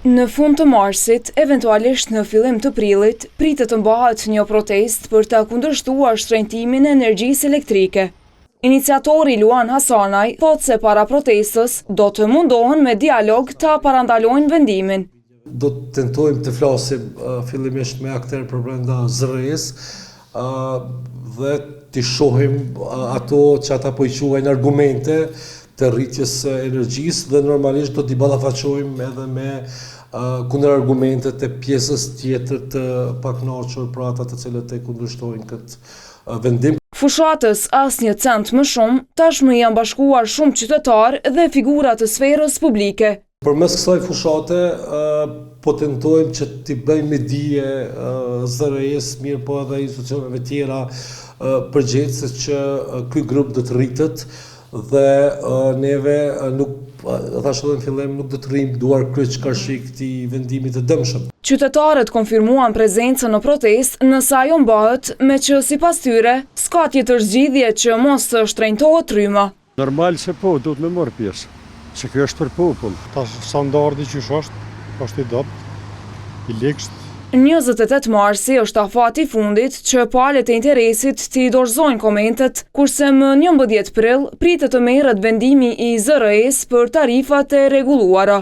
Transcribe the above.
Në fund të marsit, eventualisht në fillim të prillit, pritet të mbahet një protestë për të kundërshtuar shtrenjtimin e energjisë elektrike. Iniciatori Luan Hasanaj thot se para protestës do të mundohen me dialog të parandalojnë vendimin. Do të tentojmë të flasim fillimisht me aktorë për brenda zërës dhe të shohim ato që ata po i quajnë argumente të rritjes së energjisë dhe normalisht do t'i ballafaqojmë edhe me kundër argumentet e pjesës tjetër të pakënaqur për ata të cilët e kundërshtojnë këtë vendim. Fushatës asnjë cent më shumë, tashmë janë bashkuar shumë qytetarë dhe figura të sferës publike. Përmes kësaj fushate po tentojmë që t'i bëjmë dije zërës, mirë po edhe institucioneve tjera përgjithëse që ky grup do të rritet dhe neve nuk thashë në fillim nuk do të rrim duar kryq karshi këtij vendimit të dëmshëm. Qytetarët konfirmuan prezencën në protestë, nëse ajo mbahet, me që sipas tyre s'ka tjetër zgjidhje që mos të shtrenjtohet rryma. Normal se po, do të më marr pjesë, se kjo është për popull. Tash standardi që është i dobët, i lekët. 28 marsi është afati fundit që palët e interesit t'i dorëzojnë komentet, kurse më 11 prill pritet të merret vendimi i zërës për tarifat e rregulluara.